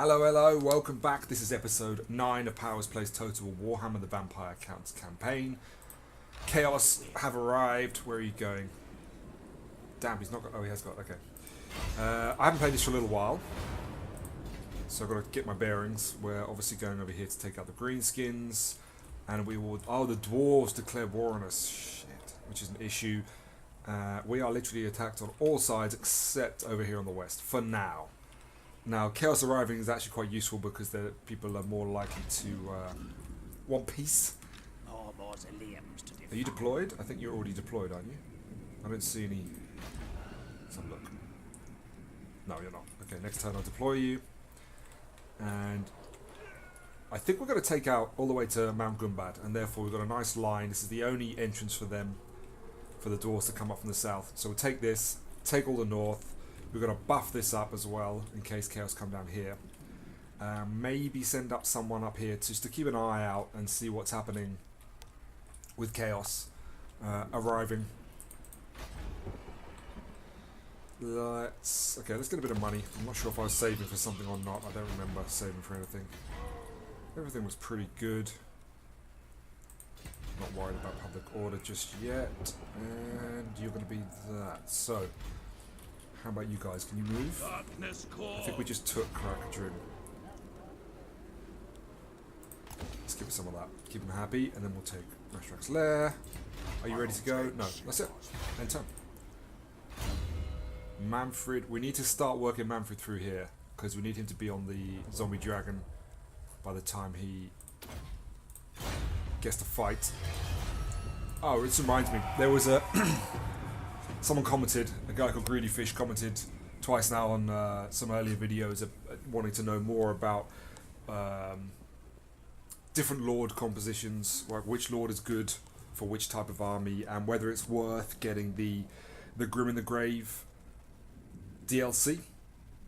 Hello, hello, welcome back. This is episode 9 of Powers Plays Total Warhammer the Vampire Counts campaign. Chaos have arrived. Where are you going? Damn, he's not got... Oh, he has got... Okay. I haven't played this for a little while, so I've got to get my bearings. We're obviously going over here to take out the greenskins, and we will... Oh, the dwarves declare war on us. Shit. Which is an issue. We are literally attacked on all sides except over here on the west, for now. Now, Chaos arriving is actually quite useful because the people are more likely to want peace. Are you deployed? I think you're already deployed, aren't you? I don't see any... Let's have a look. No, you're not. Okay, next turn I'll deploy you. And I think we're going to take out all the way to Mount Gumbad, and therefore we've got a nice line. This is the only entrance for them, for the dwarves to come up from the south. So we'll take this, take all the north. We're going to buff this up as well in case Chaos come down here. Maybe send up someone up here just to keep an eye out and see what's happening with Chaos arriving. Let's get a bit of money. I'm not sure if I was saving for something or not. I don't remember saving for anything. Everything was pretty good. Not worried about public order just yet. And you're going to be that. So... how about you guys? Can you move? I think we just took Krakadrin. Let's give it some of that. Keep him happy, and then we'll take Rashrak's Lair. Are you ready to go? No. That's it. End turn. Manfred. We need to start working Manfred through here, because we need him to be on the zombie dragon by the time he gets to fight. Oh, it reminds me. There was a... someone commented, a guy called Greedy Fish commented twice now on some earlier videos wanting to know more about different Lord compositions, like which Lord is good for which type of army, and whether it's worth getting the Grim in the Grave DLC,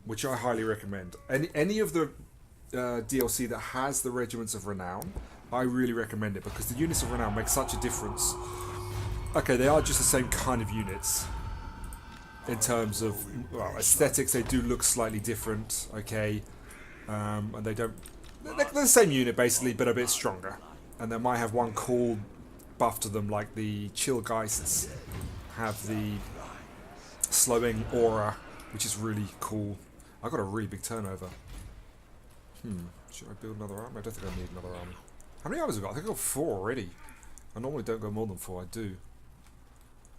which I highly recommend. Any of the DLC that has the Regiments of Renown, I really recommend it, because the units of Renown make such a difference. Okay, they are just the same kind of units in terms of aesthetics. They do look slightly different, okay, and they don't. They're the same unit basically, but a bit stronger. And they might have one cool buff to them, like the Chill Geists have the slowing aura, which is really cool. I got a really big turnover. Should I build another army? I don't think I need another army. How many armies have I got? I think I got 4 already. I normally don't go more than 4. I do.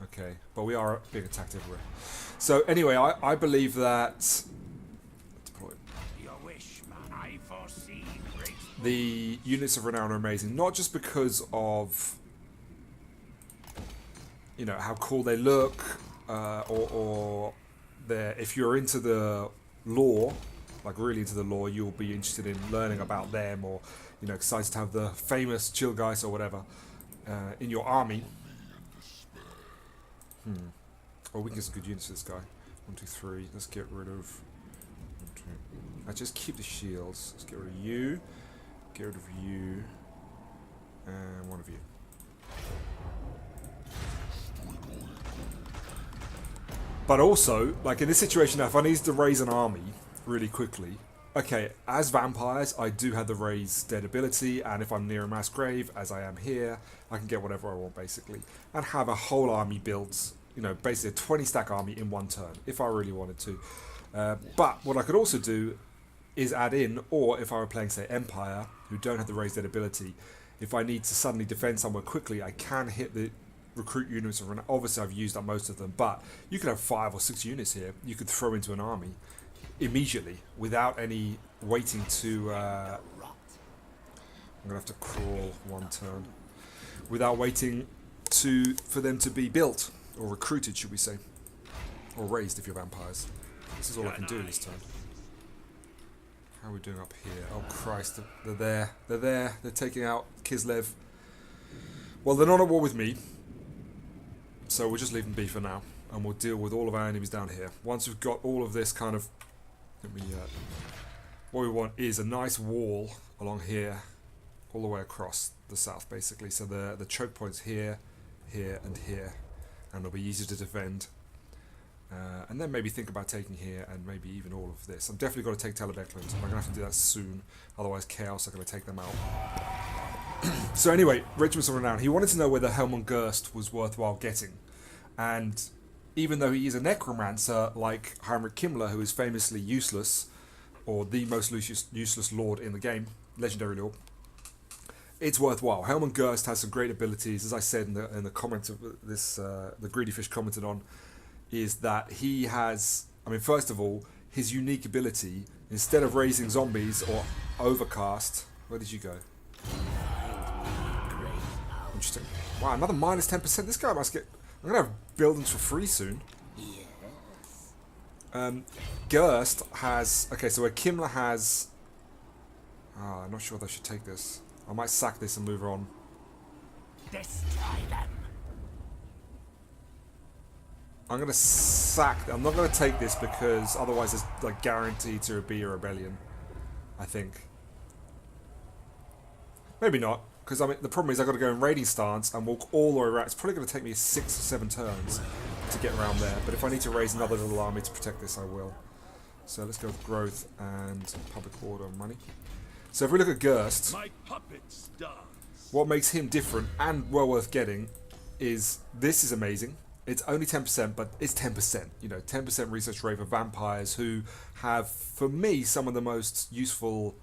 Okay, but we are being attacked everywhere. So anyway, I believe that the units of Renown are amazing, not just because of how cool they look, or if you're into the lore, like really into the lore, you'll be interested in learning about them, or excited to have the famous Chill Guys or whatever in your army. Oh, we can get some good units for this guy. 1, 2, 3. Let's get rid of... 1, 2. I just keep the shields. Let's get rid of you. Get rid of you. And one of you. But also, like in this situation now, if I need to raise an army really quickly... Okay, as vampires, I do have the raise dead ability, and if I'm near a mass grave, as I am here, I can get whatever I want, basically. And have a whole army built, basically a 20 stack army in one turn, if I really wanted to. But what I could also do is add in, or if I were playing, say, Empire, who don't have the raise dead ability, if I need to suddenly defend somewhere quickly, I can hit the recruit units. Obviously, I've used up most of them, but you could have 5 or 6 units here you could throw into an army immediately, without any waiting to... I'm going to have to crawl one turn. Without waiting for them to be built, or recruited, should we say. Or raised if you're vampires. This is all I can do this turn. How are we doing up here? Oh Christ, they're there. They're there. They're taking out Kislev. Well, they're not at war with me, so we'll just leave them be for now. And we'll deal with all of our enemies down here. Once we've got all of this kind of... what we want is a nice wall along here, all the way across the south, basically. So the choke points here, here, and here, and it'll be easy to defend. And then maybe think about taking here and maybe even all of this. I'm definitely going to take Telebecklins. I'm going to have to do that soon. Otherwise Chaos are going to take them out. So anyway, Regiments of Renown. He wanted to know whether Helmut Gerst was worthwhile getting. And even though he is a necromancer like Heinrich Kimmler, who is famously useless, or the most useless lord in the game, legendary lord, it's worthwhile. Helmut Gerst has some great abilities. As I said in the comments of this, the Greedy Fish commented on, is that he has, I mean, first of all, his unique ability, instead of raising zombies or overcast, where did you go? Interesting. Wow, another minus 10%. This guy must get, I'm going to have buildings for free soon. Gerst has, okay, so where Kimmler has, I'm not sure if I should take this. I might sack this and move on. Destroy them. I'm going to sack, I'm not going to take this because otherwise it's like guaranteed to be a rebellion, I think. Maybe not, because I mean the problem is I've got to go in raiding stance and walk all the way around. It's probably going to take me 6 or 7 turns to get around there, but if I need to raise another little army to protect this, I will. So let's go with growth and public order money. So if we look at Gerst, My puppets dance. what makes him different and well worth getting is this is amazing. It's only 10%, but it's 10%. You know, 10% research rate for vampires who have, for me, some of the most useful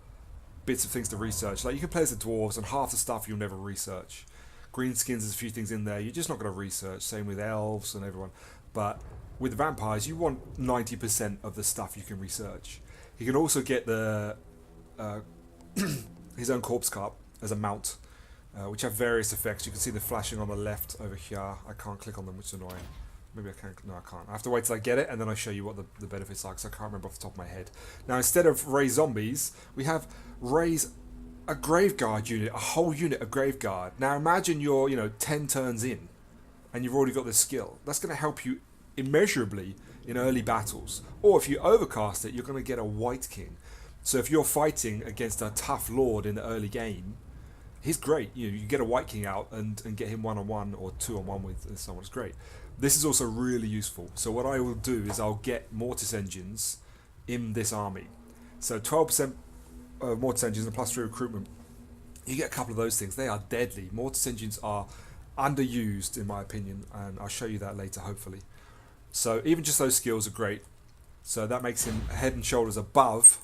bits of things to research. Like you can play as the dwarves, and half the stuff you'll never research. Greenskins, there's a few things in there you're just not going to research. Same with elves and everyone. But with vampires, you want 90% of the stuff you can research. You can also get the his own corpse cart as a mount, which have various effects. You can see the flashing on the left over here. I can't click on them, which is annoying. Maybe I can. No, I can't. I have to wait till I get it, and then I show you what the benefits are, because I can't remember off the top of my head. Now, instead of raise zombies, we have raise a graveguard unit, a whole unit of graveguard. Now, imagine you're 10 turns in, and you've already got this skill. That's going to help you immeasurably in early battles. Or if you overcast it, you're going to get a White King. So if you're fighting against a tough lord in the early game, he's great. You get a White King out and get him 1-on-1 or 2-on-1 with someone. It's great. This is also really useful. So what I will do is I'll get Mortis Engines in this army. So 12% of Mortis Engines and +3 recruitment. You get a couple of those things. They are deadly. Mortis Engines are underused in my opinion, and I'll show you that later hopefully. So even just those skills are great. So that makes him head and shoulders above.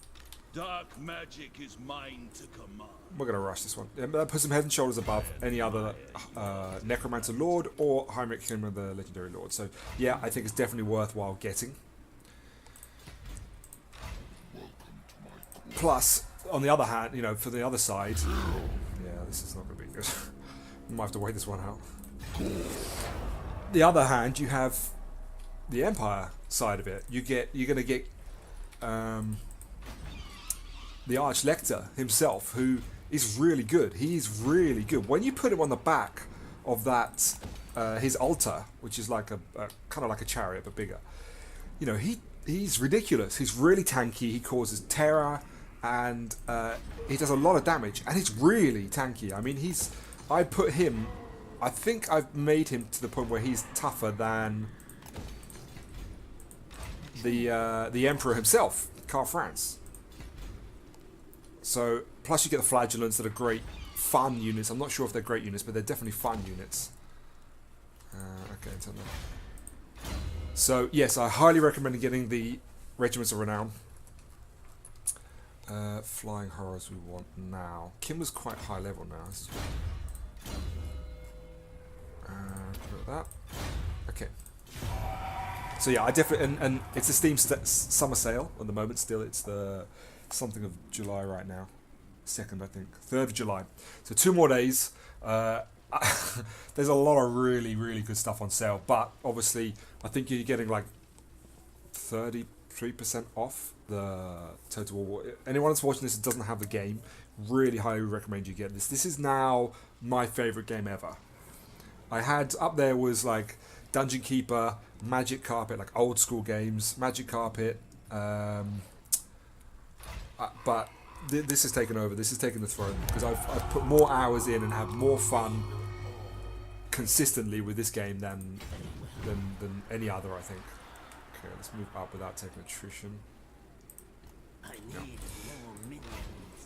Dark magic is mine to command. We're going to rush this one. That puts him head and shoulders above any other Necromancer Lord or Heinrich Kimmler, the Legendary Lord. So, yeah, I think it's definitely worthwhile getting. Plus, on the other hand, for the other side... Yeah, this is not going to be good. I might have to wait this one out. The other hand, you have the Empire side of it. You're going to get... the Archlector himself, who is really good. He's really good. When you put him on the back of that, his altar, which is like a kind of like a chariot but bigger, he's ridiculous. He's really tanky. He causes terror, and he does a lot of damage. And he's really tanky. I mean, I think I've made him to the point where he's tougher than the Emperor himself, Karl Franz. So, plus you get the Flagellants that are great, fun units. I'm not sure if they're great units, but they're definitely fun units. Okay, until now. So, yes, I highly recommend getting the Regiments of Renown. Flying Horrors we want now. Kimmler's quite high level now. This is good. Put that. Okay. So yeah, I definitely, and it's a Steam summer sale at the moment still. It's the... something of July right now, 2nd I think, 3rd of July. So 2 more days. There's a lot of really, really good stuff on sale, but obviously I think you're getting like 33% off the Total War. Anyone that's watching this that doesn't have the game, really highly recommend you get this. This is now my favourite game ever. I had up there was like Dungeon Keeper, Magic Carpet, like old school games, Magic Carpet, but this has taken over. This has taken the throne because I've put more hours in and have more fun consistently with this game than any other, I think. Okay, let's move up without taking attrition. I need more minions.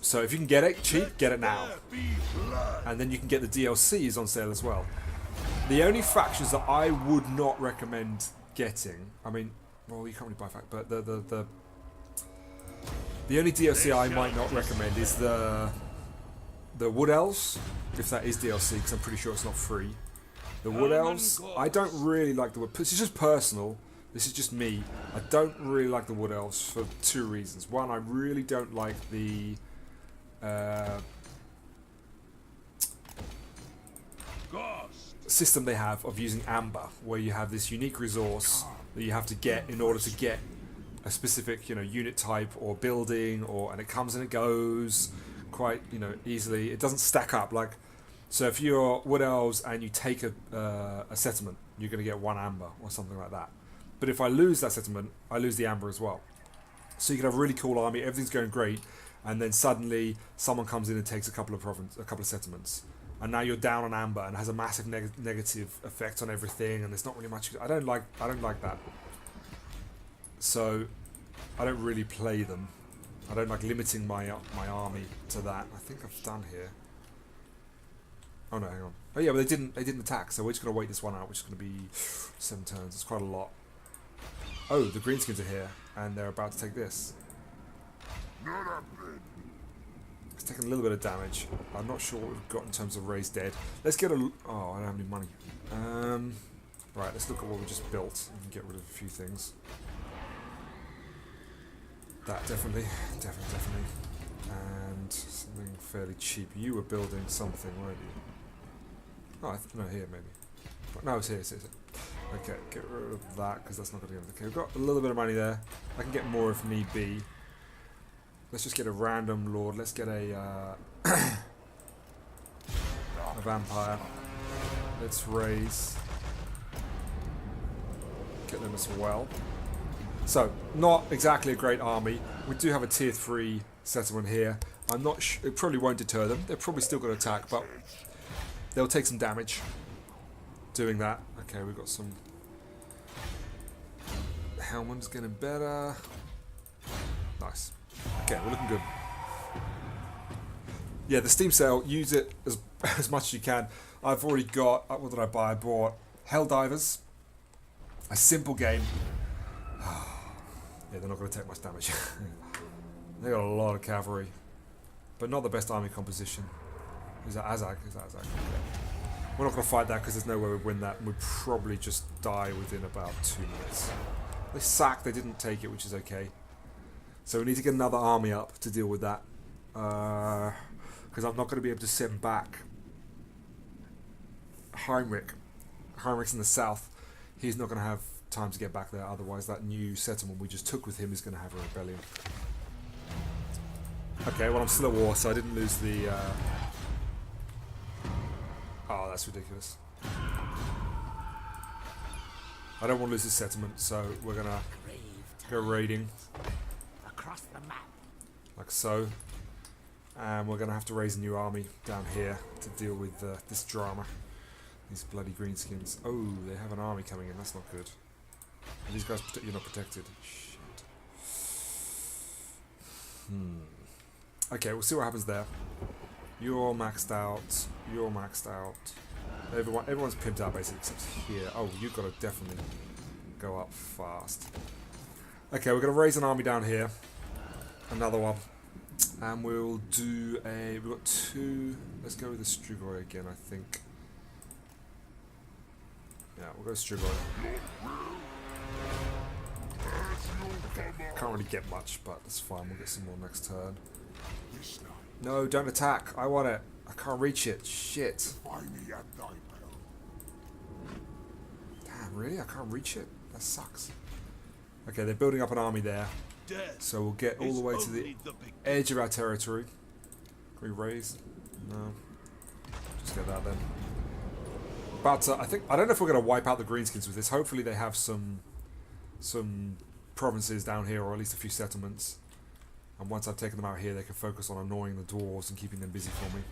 So if you can get it cheap, get it now. There be blood. And then you can get the DLCs on sale as well. The only factions that I would not recommend getting, I mean, well, you can't really buy fact, but the only DLC I might not recommend is the Wood Elves, if that is DLC, because I'm pretty sure it's not free. The Wood Elves, I don't really like the Wood. This is just personal. This is just me. I don't really like the Wood Elves for two reasons. One, I really don't like the system they have of using amber, where you have this unique resource that you have to get in order to get a specific, unit type or building, and it comes and it goes quite, easily. It doesn't stack up like. So if you're Wood Elves and you take a settlement, you're going to get 1 amber or something like that. But if I lose that settlement, I lose the amber as well. So you can have a really cool army, everything's going great, and then suddenly someone comes in and takes a couple of settlements, and now you're down on amber and has a massive negative effect on everything, and there's not really much. I don't like that. So I don't really play them. I don't like limiting my army to that. I think I've done here. Oh no, hang on. Oh yeah, but they didn't attack, so we're just gonna wait this one out, which is gonna be 7 turns. It's quite a lot. Oh, the greenskins are here, and they're about to take this. It's taking a little bit of damage. I'm not sure what we've got in terms of raised dead. Let's get a. Oh, I don't have any money. Right, let's look at what we just built and get rid of a few things. That definitely. And something fairly cheap. You were building something, weren't you? Oh, no, here maybe. No, it's here. Okay, get rid of that because that's not going to get. Okay, we've got a little bit of money there. I can get more if need be. Let's just get a random lord. Let's get a vampire. Let's raise. Get them as well. So, not exactly a great army. We do have a tier 3 settlement here. I'm not sure. It probably won't deter them. They're probably still going to attack, but they'll take some damage doing that. Okay, we've got some. Helman's getting better. Nice. Okay, we're looking good. Yeah, the Steam sale, use it as much as you can. I've already got, what did I buy? I bought Helldivers. A simple game. Yeah, they're not going to take much damage. They got a lot of cavalry. But not the best army composition. Is that Azag? Okay. We're not going to fight that because there's no way we'd win that. And we'd probably just die within about 2 minutes. They sacked, they didn't take it, which is okay. So we need to get another army up to deal with that. Because I'm not going to be able to send back Heinrich. Heinrich's in the south. He's not going to have time to get back there. Otherwise, that new settlement we just took with him is going to have a rebellion. Okay, well, I'm still at war, so I didn't lose the... Oh, that's ridiculous. I don't want to lose this settlement, so we're going to go raiding. Across the map. Like so. And we're going to have to raise a new army down here to deal with this drama. These bloody greenskins. Oh, they have an army coming in. That's not good. Are these guys, you're not protected. Shit. Okay, we'll see what happens there. You're maxed out. You're maxed out. Everyone's pimped out basically except here. Oh, you've got to definitely go up fast. Okay, we're going to raise an army down here. Another one. And we'll do a... We've got 2... Let's go with the Strigoi again, I think. Yeah, we'll go Strigoi. Okay, can't really get much, but that's fine. We'll get some more next turn. No, don't attack. I want it. I can't reach it. Shit. Damn, really? I can't reach it? That sucks. Okay, they're building up an army there. So we'll get all the way to the edge of our territory. Can we raise? No. Just get that then. But I don't know if we're going to wipe out the greenskins with this. Hopefully they have some provinces down here, or at least a few settlements. And once I've taken them out here, they can focus on annoying the dwarves and keeping them busy for me.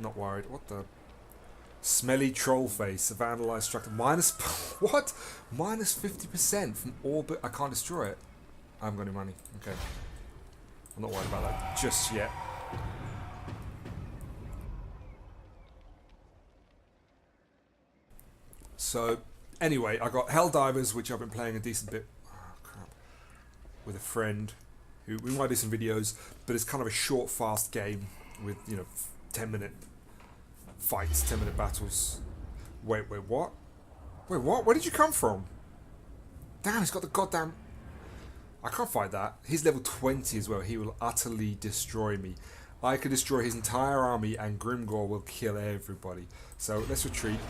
Not worried. What the? Smelly troll face. A vandalized structure. Minus what? Minus 50% from orbit. I can't destroy it. I haven't got any money. Okay. I'm not worried about that just yet. So, anyway, I got Helldivers, which I've been playing a decent bit. Oh, crap. With a friend who we might do some videos, but it's kind of a short, fast game with 10-minute fights, 10-minute battles. Wait, what? Wait, what? Where did you come from? Damn, he's got the goddamn... I can't fight that. He's level 20 as well. He will utterly destroy me. I could destroy his entire army and Grimgor will kill everybody. So let's retreat.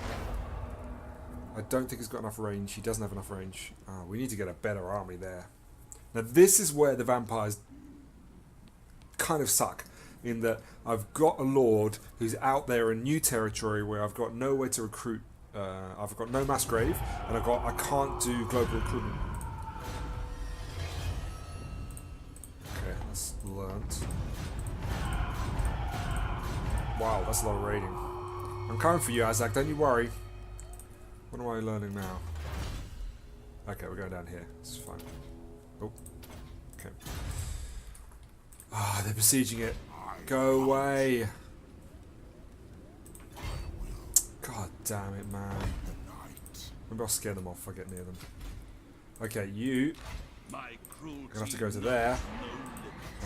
I don't think he's got enough range. He doesn't have enough range. Oh, we need to get a better army there. Now this is where the vampires kind of suck. In that I've got a lord who's out there in new territory where I've got nowhere to recruit. I've got no mass grave, and I can't do global recruitment. Okay, that's learnt. Wow, that's a lot of raiding. I'm coming for you, Isaac. Don't you worry. What am I learning now? Okay, we're going down here. It's fine. Oh, okay. Ah, they're besieging it. Go away. God damn it, man. Maybe I'll scare them off if I get near them. Okay, you... I'm going to have to go to there.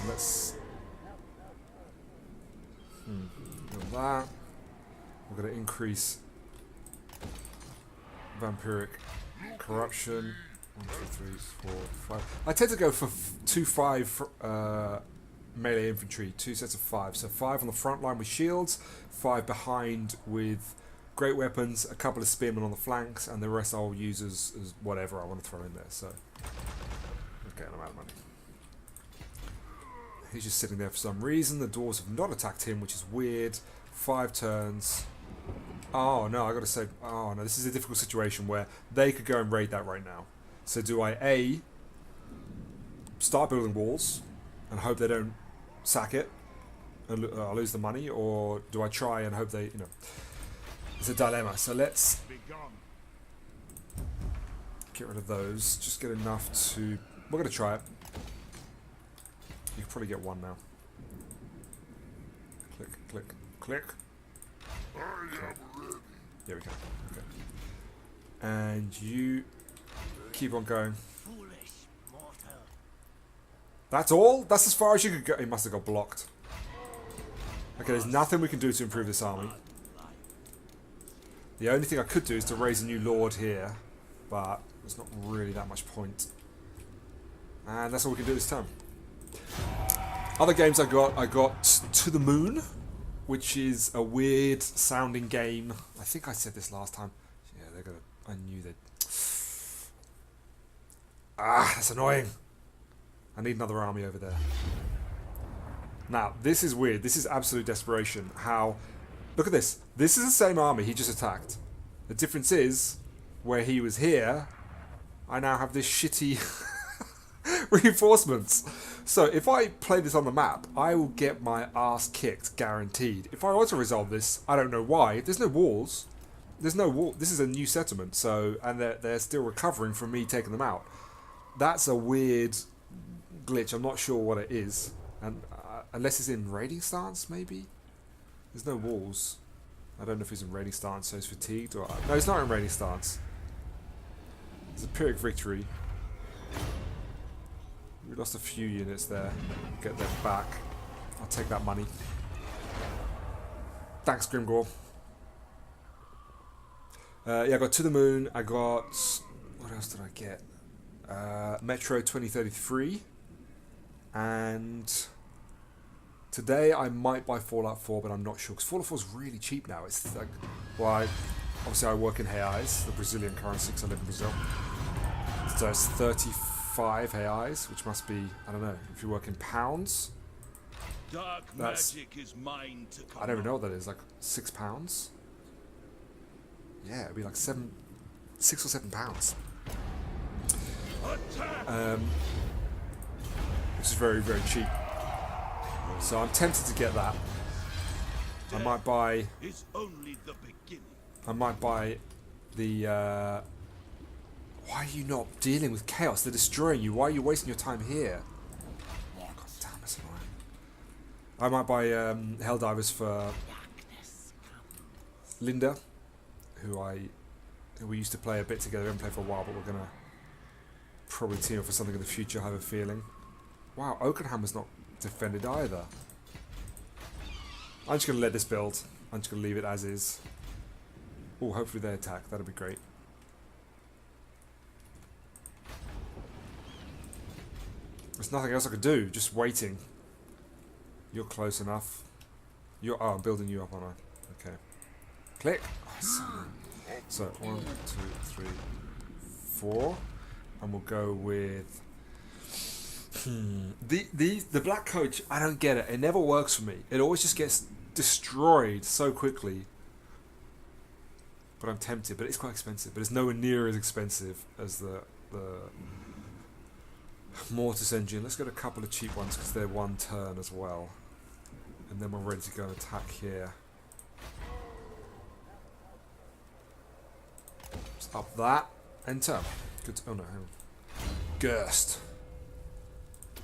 And let's... do that. We're going to increase vampiric corruption. 1, 2, 3, 4, 5. I tend to go for 2-5 melee infantry, 2 sets of 5. So 5 on the front line with shields, 5 behind with great weapons, a couple of spearmen on the flanks, and the rest I'll use as whatever I want to throw in there. So, okay, I'm out of money. He's just sitting there for some reason. The dwarves have not attacked him, which is weird. 5 turns. Oh no, I gotta say, oh no, this is a difficult situation where they could go and raid that right now. So do I A, start building walls and hope they don't sack it and I'll lose the money, or do I try and hope they, it's a dilemma. So let's get rid of those, just get enough to, we're gonna try it. You can probably get one now. Click, click, click. Okay. There we go. Okay. And you keep on going. That's all? That's as far as you could go. He must have got blocked. Okay, there's nothing we can do to improve this army. The only thing I could do is to raise a new lord here, but there's not really that much point. And that's all we can do this time. Other games I got To the Moon, which is a weird sounding game. I think I said this last time. Yeah, they're gonna... I knew they'd... Ah, that's annoying. I need another army over there. Now, this is weird. This is absolute desperation. How... Look at this. This is the same army he just attacked. The difference is, where he was here, I now have this shitty reinforcements. So if I play this on the map, I will get my ass kicked, guaranteed. If I want to resolve this, I don't know why. There's no walls. There's no wall. This is a new settlement, so and they're still recovering from me taking them out. That's a weird glitch. I'm not sure what it is, and unless it's in raiding stance, maybe. There's no walls. I don't know if he's in raiding stance, so he's fatigued, or no, he's not in raiding stance. It's a Pyrrhic victory. We lost a few units there. Get them back. I'll take that money. Thanks, Grimgor. Yeah, I got To the Moon. I got... What else did I get? Metro 2033. And... Today I might buy Fallout 4, but I'm not sure. Because Fallout 4 is really cheap now. It's like... Well, obviously I work in reais, the Brazilian currency, because I live in Brazil. So it's 35 reais, which must be, I don't know, if you work in pounds. Dark magic is mine to I don't even know what that is, like £6? Yeah, it'd be like 6 or 7 pounds. Which is very, very cheap. So I'm tempted to get that. I might buy... Is only the beginning. I might buy the... why are you not dealing with chaos? They're destroying you. Why are you wasting your time here? God damn, that's annoying. I might buy Helldivers for Linda, who we used to play a bit together. We haven't played for a while, but we're gonna probably team up for something in the future, I have a feeling. Wow, Oakenhammer's not defended either. I'm just gonna let this build. I'm just gonna leave it as is. Oh, hopefully they attack. That'd be great. There's nothing else I could do. Just waiting. You're close enough. I'm building you up, aren't I? Okay. Click. Oh, so 1, 2, 3, 4, and we'll go with the black coach. I don't get it. It never works for me. It always just gets destroyed so quickly. But I'm tempted. But it's quite expensive. But it's nowhere near as expensive as the Mortis engine. Let's get a couple of cheap ones because they're 1 turn as well. And then we're ready to go and attack here. Just up that. Enter. Good. Oh no, hang on. Gerst.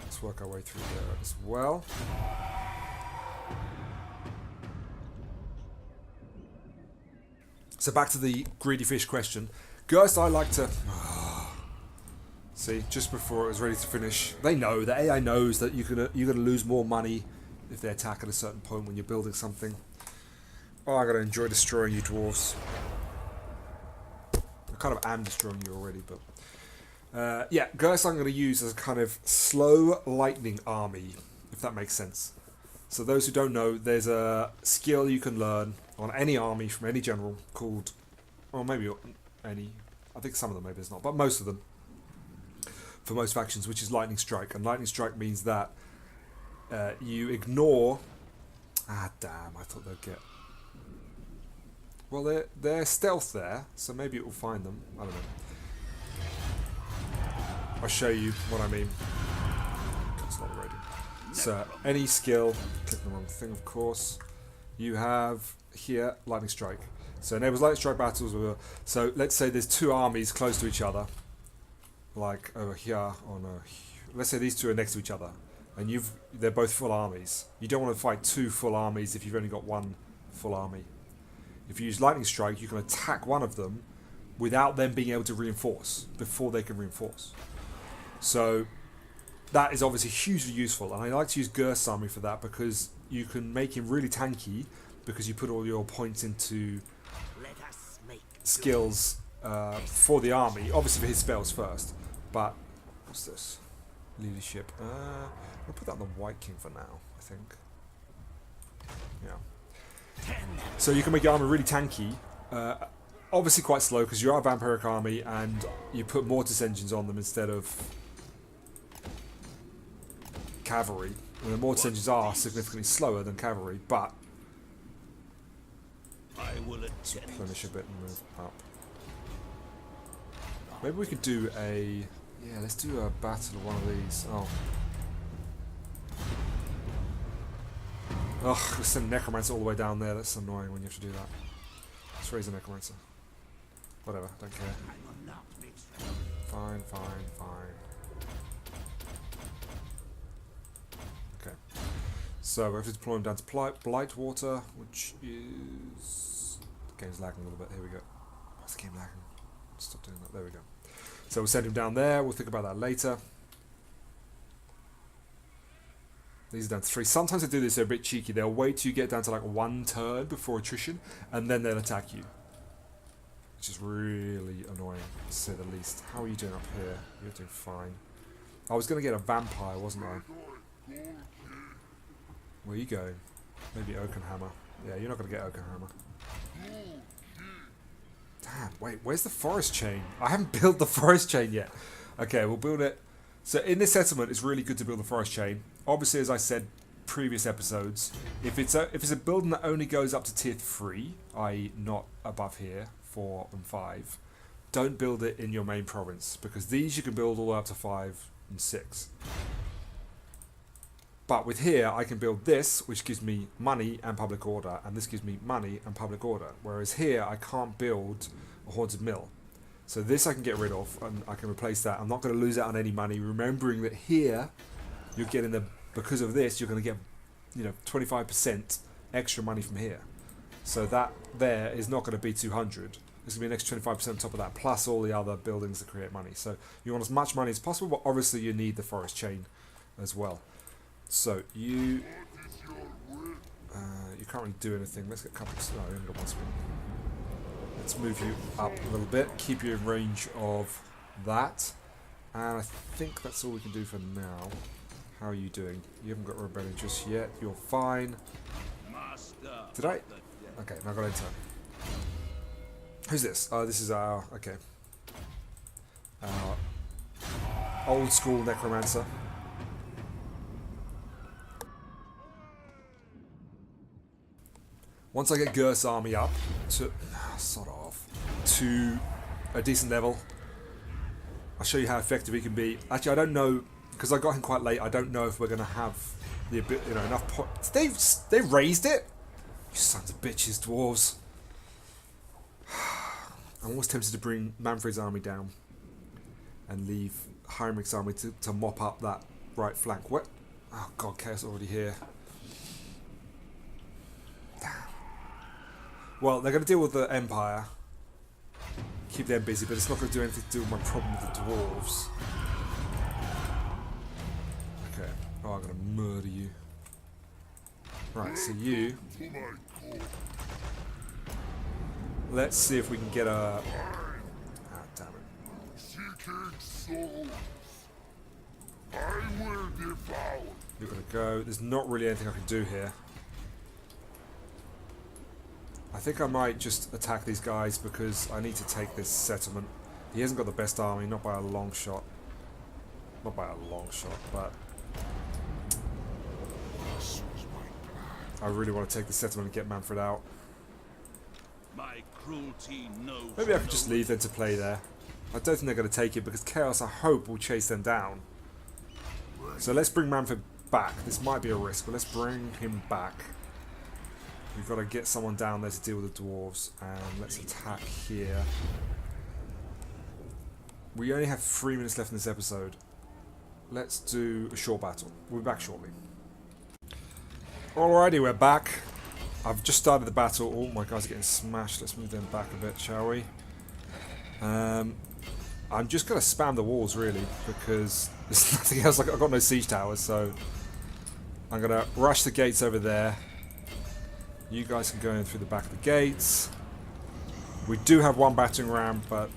Let's work our way through there as well. So back to the greedy fish question. Gerst, I like to... See, just before it was ready to finish, they know, the AI knows that you're gonna lose more money if they attack at a certain point when you're building something. Oh, I gotta enjoy destroying you dwarves. I kind of am destroying you already, but yeah, Gerst I'm gonna use as a kind of slow lightning army, if that makes sense. So those who don't know, there's a skill you can learn on any army from any general called, or maybe any, I think some of them maybe it's not, but most of them. For most factions, which is Lightning Strike. And Lightning Strike means that you ignore... Ah, damn, I thought they'd get... Well, they're stealth there, so maybe it will find them. I don't know. I'll show you what I mean. It's not ready. So, any skill, click the wrong thing, of course. You have here, Lightning Strike. So, enables Lightning Strike battles. So, let's say there's 2 armies close to each other. Like over here on let's say these 2 are next to each other and they're both full armies. You don't want to fight 2 full armies if you've only got 1 full army. If you use Lightning Strike, you can attack one of them without them being able to reinforce before they can reinforce. So that is obviously hugely useful, and I like to use Gerst's army for that because you can make him really tanky because you put all your points into skills for the army, obviously for his spells first. But what's this? Leadership. I'll put that on the White King for now, I think. Yeah. So you can make your army really tanky. Obviously quite slow because you are a vampiric army and you put mortis engines on them instead of cavalry. And the mortis engines are significantly slower than cavalry, but I will replenish a bit and move up. Maybe we could do a... Yeah, let's do a battle of one of these. Oh. Ugh, let's send Necromancer all the way down there. That's annoying when you have to do that. Let's raise a Necromancer. Whatever, don't care. Fine, fine, fine. Okay. So we have to deploy him down to Blightwater, which is... The game's lagging a little bit. Here we go. Why's the game lagging? Stop doing that. There we go. So we'll send him down there. We'll think about that later. These are down to 3. Sometimes they do this, they're a bit cheeky. They'll wait till you get down to like 1 turn before attrition, and then they'll attack you. Which is really annoying, to say the least. How are you doing up here? You're doing fine. I was going to get a vampire, wasn't I? Where are you going? Maybe Oakenhammer. Yeah, you're not going to get Oakenhammer. Damn, wait, where's the forest chain? I haven't built the forest chain yet. Okay, we'll build it. So in this settlement, it's really good to build the forest chain. Obviously, as I said previous episodes, if it's a building that only goes up to tier 3, i.e. not above here, 4 and 5, don't build it in your main province, because these you can build all the way up to 5 and 6. But with here, I can build this, which gives me money and public order, and this gives me money and public order. Whereas here, I can't build a haunted mill. So this I can get rid of, and I can replace that. I'm not going to lose out on any money, remembering that here, you're getting the, because of this, you're going to get, 25% extra money from here. So that there is not going to be 200. There's going to be an extra 25% on top of that, plus all the other buildings that create money. So you want as much money as possible, but obviously you need the forest chain as well. So you can't really do anything. Let's get a couple of... No, we only got one spin. Let's move you up a little bit. Keep you in range of that. And I think that's all we can do for now. How are you doing? You haven't got rebellion just yet. You're fine. Did I? Okay, now I got enter. Who's this? Oh, this is our... Okay. Our old school necromancer. Once I get Ger's army up to to a decent level, I'll show you how effective he can be. Actually, I don't know, because I got him quite late. I don't know if we're going to have the enough points. They've raised it. You sons of bitches, dwarves. I'm almost tempted to bring Manfred's army down and leave Heinrich's army to mop up that right flank. What? Oh god, Chaos already here. Well, they're going to deal with the Empire. Keep them busy, but it's not going to do anything to do with my problem with the dwarves. Okay. Oh, I'm going to murder you. Right, so you... Let's see if we can get a... Ah, damn it. Seeking souls, I will devour. You're going to go. There's not really anything I can do here. I think I might just attack these guys because I need to take this settlement. He hasn't got the best army, not by a long shot. Not by a long shot, but... I really want to take the settlement and get Manfred out. My cruelty knows. Maybe I could just leave them to play there. I don't think they're going to take it because Chaos, I hope, will chase them down. So let's bring Manfred back. This might be a risk, but let's bring him back. We've got to get someone down there to deal with the dwarves, and let's attack here. We only have 3 minutes left in this episode. Let's do a short battle. We'll be back shortly. Alrighty, we're back. I've just started the battle. Oh, my guys are getting smashed. Let's move them back a bit, shall we? I'm just going to spam the walls, really, because there's nothing else. I've got no siege towers, so I'm going to rush the gates over there. You guys can go in through the back of the gates. We do have one battering ram, but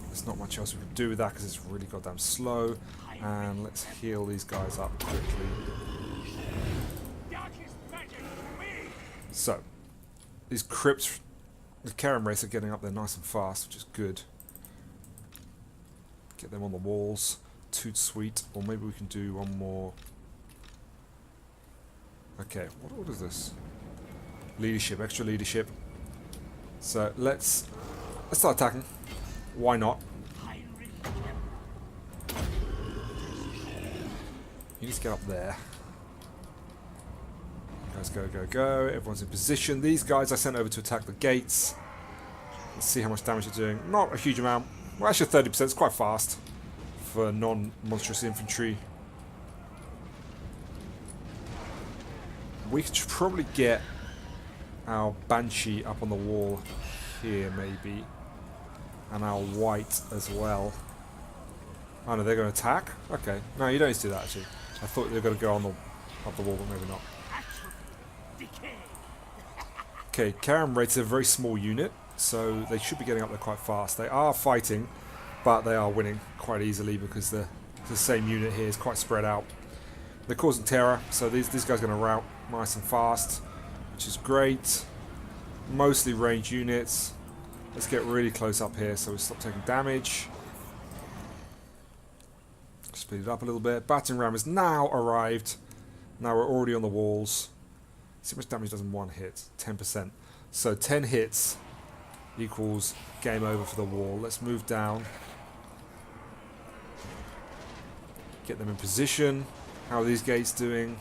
there's not much else we can do with that because it's really goddamn slow. And let's heal these guys up quickly. So, these crypts, the Cairn race are getting up there nice and fast, which is good. Get them on the walls. Toot sweet. Or maybe we can do one more. Okay, what is this? Leadership, extra leadership. So let's start attacking. Why not? You need to get up there. Guys, go, go, go. Everyone's in position. These guys I sent over to attack the gates. Let's see how much damage they're doing. Not a huge amount. Well, actually 30%. It's quite fast for non-monstrous infantry. We could probably get our Banshee up on the wall here, maybe. And our White as well. Oh no, they're going to attack? Okay. No, you don't need to do that, actually. I thought they were going to go on up the wall, but maybe not. Okay, Cairn raid's a very small unit, so they should be getting up there quite fast. They are fighting, but they are winning quite easily because the same unit here is quite spread out. They're causing terror, so these guys are going to rout nice and fast, which is great. Mostly ranged units. Let's get really close up here so we stop taking damage. Speed it up a little bit. Battering ram has now arrived. Now we're already on the walls. See how much damage does in one hit. 10%. So 10 hits equals game over for the wall. Let's move down. Get them in position. How are these gates doing?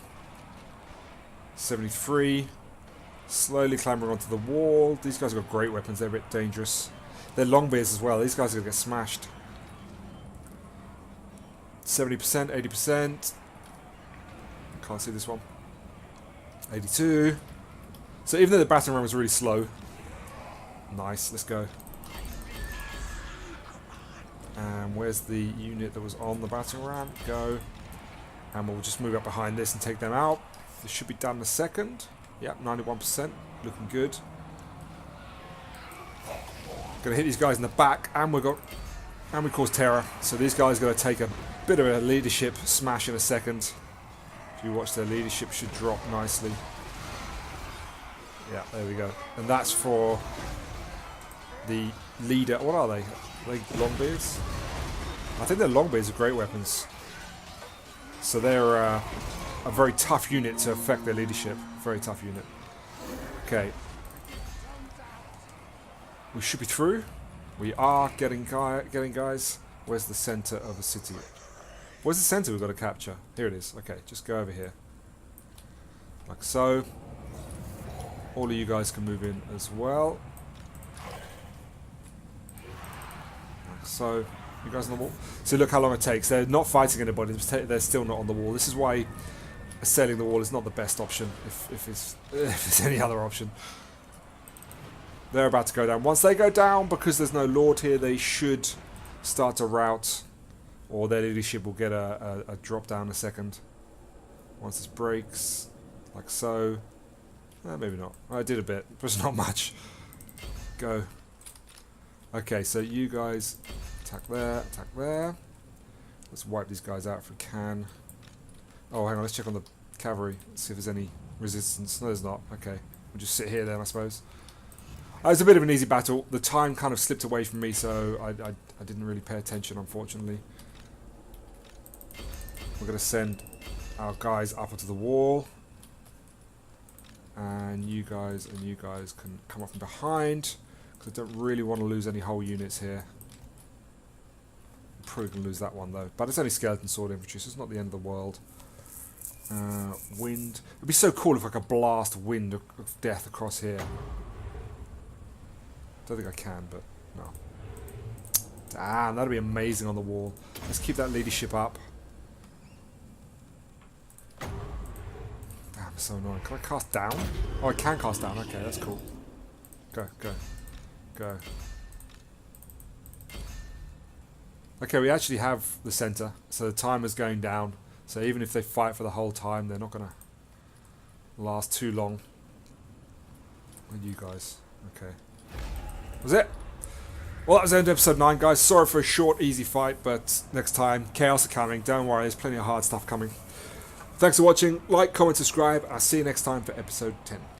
73. Slowly clambering onto the wall. These guys have got great weapons. They're a bit dangerous. They're longbeards as well. These guys are going to get smashed. 70%, 80%. Can't see this one. 82. So even though the battering ram was really slow. Nice, let's go. And where's the unit that was on the battering ram? Go. And we'll just move up behind this and take them out. This should be done in a second. Yep, 91%. Looking good. Gonna hit these guys in the back, and we cause terror. So these guys are gonna take a bit of a leadership smash in a second. If you watch, their leadership should drop nicely. Yeah, there we go. And that's for the leader. What are they? Are they longbeards? I think they're longbeards are great weapons. So they're a very tough unit to affect their leadership. Very tough unit. Okay. We should be through. We are getting guys. Where's the center of the city? Where's the center we've got to capture? Here it is. Okay, just go over here. Like so. All of you guys can move in as well. Like so. You guys on the wall? So look how long it takes. They're not fighting anybody. They're still not on the wall. This is why assailing the wall is not the best option, if there's any other option. They're about to go down. Once they go down, because there's no lord here, they should start to rout, or their leadership will get a drop down in a second. Once this breaks, like so. Maybe not. I did a bit, but it's not much. Go. Okay, so you guys attack there, attack there. Let's wipe these guys out if we can. Oh, hang on, let's check on the cavalry. Let's see if there's any resistance. No, there's not. Okay. We'll just sit here then, I suppose. It was a bit of an easy battle. The time kind of slipped away from me, so I didn't really pay attention, unfortunately. We're going to send our guys up onto the wall. And you guys can come up from behind. Because I don't really want to lose any whole units here. I'm probably going to lose that one, though. But it's only skeleton sword infantry, so it's not the end of the world. Wind. It'd be so cool if I could blast wind of death across here. Don't think I can, but no. Damn, that'd be amazing on the wall. Let's keep that leadership up. Damn, it's so annoying. Can I cast down? Oh, I can cast down. Okay, that's cool. Go, go, go. Okay, we actually have the center, so the timer's going down. So even if they fight for the whole time, they're not going to last too long. And you guys. Okay. Was it? Well, that was the end of episode 9, guys. Sorry for a short, easy fight, but next time, chaos are coming. Don't worry, there's plenty of hard stuff coming. Thanks for watching. Like, comment, subscribe. I'll see you next time for episode 10.